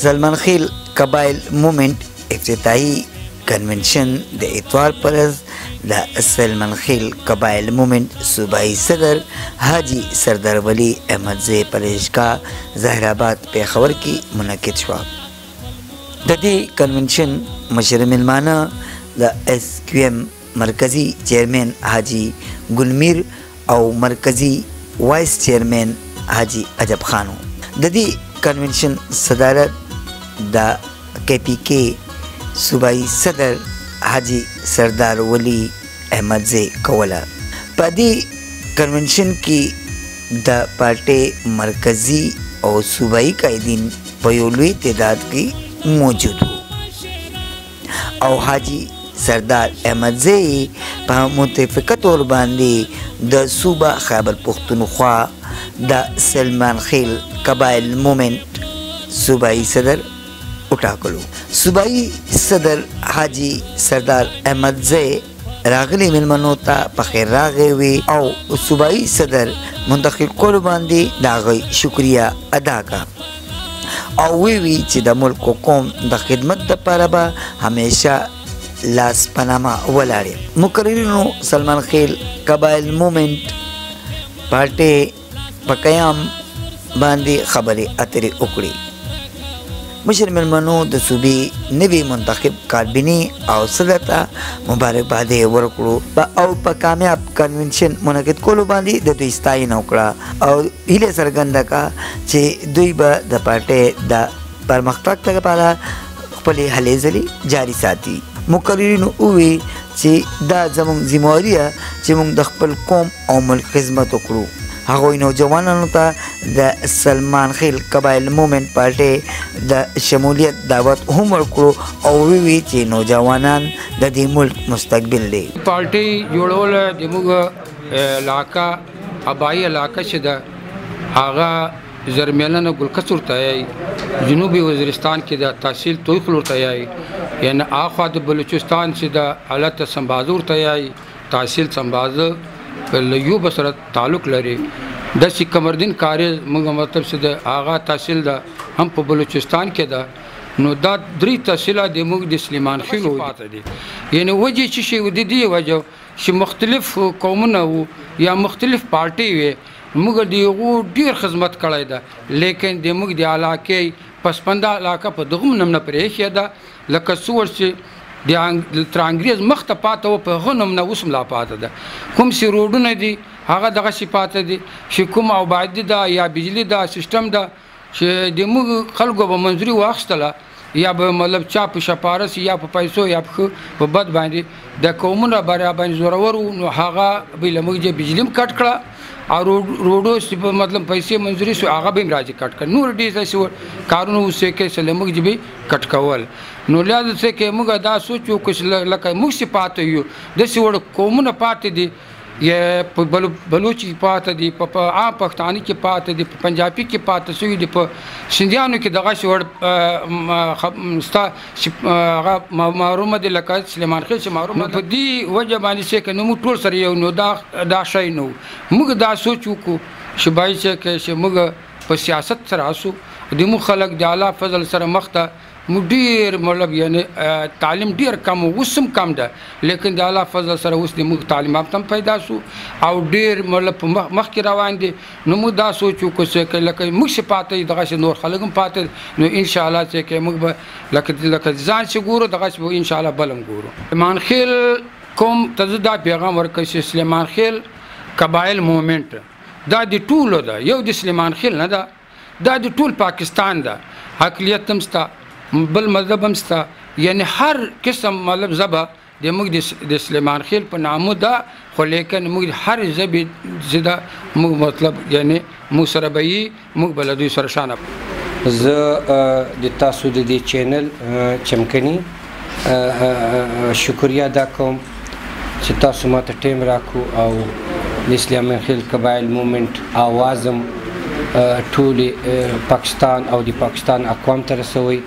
سلمان خیل قبایل مومنٹ افتتاحی کنونشن د اتوار پر د سلمان خیل قبایل مومنٹ صوبائی صدر حاجی سردار ولی احمد زئی پریشگاہ ظاہر آباد پیښور کې منعقد شوه. د دې کنونشن مشر مېلمانه د SQM مرکزی چیئرمین حاجی گلمیر او مرکزی وائس چیئرمین حاجی عجب خانو. د دې کنونشن صدارت د KPK صوبائی صدر حاجی سردار ولی احمد زئی کوله. په دې کنونشن کې د پارټۍ مرکزی او صوبائی قائدین په یو لوی تعداد کې موجود وو او حاجی سردار احمد زئی په متفقه طور باندې د صوبه خیبر پختونخوا د سلمان خیل قبایل مومنٹ صوبائی صدر وټاکلو. صوبائی صدر حاجی سردار احمد زئی راغلی مېلمنو ته په خیر راغی وی او صوبائی صدر منتخب کولو باندې د هغوی شکریه ادا کړه او وی چې د ملک و قوم د خدمت دپاره به همیشه لاس پنامه ولاړې. مقررینو سلمان خیل قبایل مومنٹ پارټۍ په قیام باندې خبرې اترې وکړې. مشر مېلمنو د صوبې نوي منتخب کابینې او صدر ته مبارکبادي ورکړو او په کامیاب کنونشن منعقد کولو باندې د دوی ستاینه وکړه او هیله څرګنده کړه چې دوی به د پارټۍ د پرمختګ لپاره خپلې هلې ځلې جاري ساتي. مقررینو ووی چې دا زموږ ذمہواري ده چې موږ د خپل قوم او ملک خدمت وکړو. هغوی نوجوانانو ته د سلمان خیل قبایل مومنٹ پارټۍ د شمولیت دعوت هم ورکړو او ووی چې نوجوانان د دې ملک مستقبل دی. پارټۍ جوړول د موږ علاقه آبائی علاقه چې ده هغه زرمیلن ګلکسور ته یې جنوبي وزیرستان کې د تحصیل تویخلور ته یې یعنی آخوا د بلوچستان چې د حالت سنبازور ته یې تحصیل سنبازه یو بسره تعلق لري. د قمردین کاری موږ مطلب چې د هغه تحصیل ده هم په بلوچستان کې ده نو دا درې تحصیلات د موږ د سلیمان خیل پاته دي. یعنی وجه چې شی د دې وجه چې مختلف قومونه وو یا مختلف پارټۍ وي موږ د یو ډیر خدمت کړی ده لیکن د موږ د علاقې پسپنده علاقه په دغه نمونه پرې ده لکه څور چې د تر انګریز مخته پاته و په هغه نمونه اوس هم لا پاته ده. کوم چې روډونه دي هغه دغسې پاته دي چې کوم آبادي ده یا بجلي ده سیسټم ده چې د موږ خلکو به منظوري واخیستله یا به مطلب چا په شپارس یا په پیسو یا په بد باندې د قومونه برابر زورور وو نو هغه به له موږ بجلي هم کټ کړه او روډو چې په مطلب پیسې منظوري شو هغه به هم راځي کټ کړه. نور ډېر داسې کارونه اوس کې چې له موږ به کټ کول نو لازم څه کې موږ دا سوچ وکړو چې لکه موږ چې پاته یو داسې وړ قومونه پاته دي یا په بلوچي پاته دي په عام پښتاني کې پاته دي په پنجابي کې پاته شوي دي په سندیانو کې دغسې وړ ستا هغه معرومه دي لکه سلیمان خیل چې معرومه په دې وجه باندې چې که نو موږ ټول سره یو نو دا شی نه و. موږ دا سوچ وکړو چې باید چې موږ په سیاست سره هسو د موږ خلک د الله فضل سره مخ ته مو ډیر مطلب یعنی تعلیم ډیر کم اوس هم کم ده لیکن د الله فضل سره اوس د موږ تعلیمات هم پیدا شو او ډیر مطلب مخکې روان دي. نو موږ دا سوچ وکړو چې لکه موږ چې پاته دغسې نور خلک هم پاته نو انشاءالله چې موږ به لکه ځان چې ګورو دغسې به انشاءالله بل هم ګورو. سلیمان خیل قوم ته زه دا پیغام ورکوم چې سلیمان خیل قبایل مومنټ دا د ټولو ده یو د سلیمان خیل نه ده دا د ټول پاکستان ده. اقلیت هم شته بل مذهب هم شته یعنی هر قسم مطلب ژبه د موږ د سلیمان خیل په نامه ده خو لیکن موږ هر ژبې چې ده موږ مطلب یعنی موږ سره به یي موږ به له دوی سره شانه. زه د تاسو د دې چینل چمکني شکریه ادا کوم چې تاسو ماته ټایم راکړو او د سلیمان خیل قبایل مومنټ آوازم ټول پاکستان او د پاکستان اقوام ته رسوي.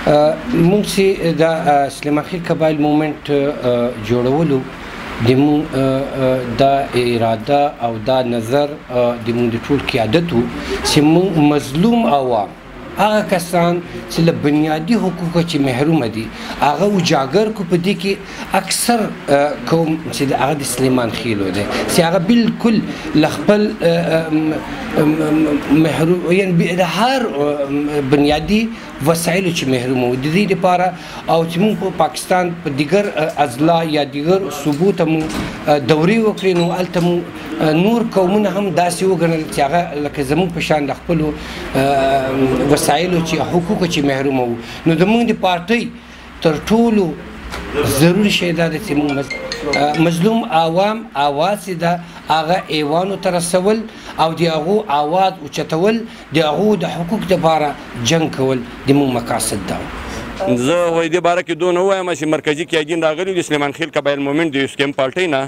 مونږ چې د سلیمان خیل قبایل مومنټ جوړولو د مونږ دا اراده او دا نظر د مونږ د ټول قیادت و چې مونږ مظلوم عوام هغه کسان چې له بنیادي حقوقو چې محرومه دي هغه اجاګر کو په دې کې اکثر قوم چې هغه د سلیمان خېلو دی چې هغه بالکل له خپل محروم یعنی د هر بنیادي وسایلو چې محروم وو د دې لپاره او چې موږ په پاکستان په دیگر اضلاع یا دیگر صوبو ته موږ دورې وکړې نو هلته موږ نور قومونه هم داسې وګڼل چې هغه لکه زموږ په شان د خپلو وسایلو چې حقوقو چې محروم وو نو زموږ د پارټۍ تر ټولو ضروري شی دا دی چې موږ مظلوم عوام آواز ده هغه ایوانو ته رسول او د هغو آواز اوچتول د هغو د حقوق دپاره جنګ کول د موږ مقاصد ده زه وایي دې باره کې دونه ووایم چې مرکزي قیادین راغلي د سلیمان خېل قبایل مومنټ د یوسکیم پارټۍ نه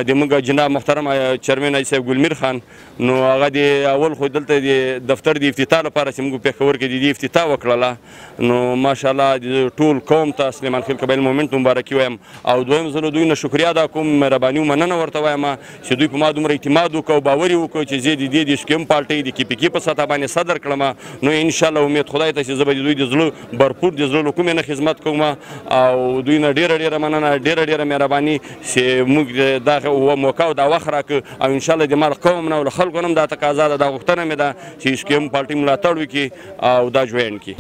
د موږ جناب محترم چیرمن حاجي صاحب ګلمیر خان نو هغه د اول خو دلته د دفتر د افتتاح لپاره چې موږ پېښور کې د دې افتتاح وکړله نو ماشاءالله د ټول قوم ته سلیمان خېل قبایل مومنټ مبارکي وایم او دویم زه له دوی نه شکریا ادا کوم مهرباني ومننه ورته وایم چې دوی په ما دومره اعتماد وکړ او باور یې وکړ چې زه د دې د یوسکیم پارټۍ د KPK په سطحه باندې صدر کړم نو انشاءالله امید خدای ته چې زه به د دوی د زړه برپور د زړه له کومې نه خدمت کوم او دوی نه ډېره مننه ډېره مهرباني چې موږ دا موقع او دا وخت راکړ او انشاءالله د مال قوم نه او له خلکو نه هم دا تقاضا ده دا غوښتنه مې ده چې یوسکیم پارټۍ ملاتړ وکړي او دا جوین کړي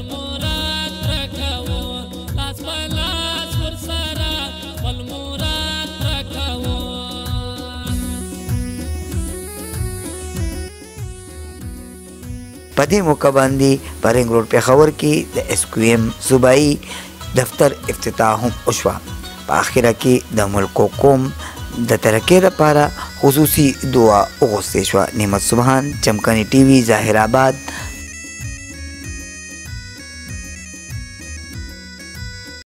په دې موقع باندې په رنګ روډ پېښور کې د SQM صوبایي دفتر افتتاح هم وشوه. په اخره کې د ملک و قوم د ترقۍ لپاره خصوصي دعا وغوښتل شوه. نعمت سبحان، چمکني TV، ظاهر آباد.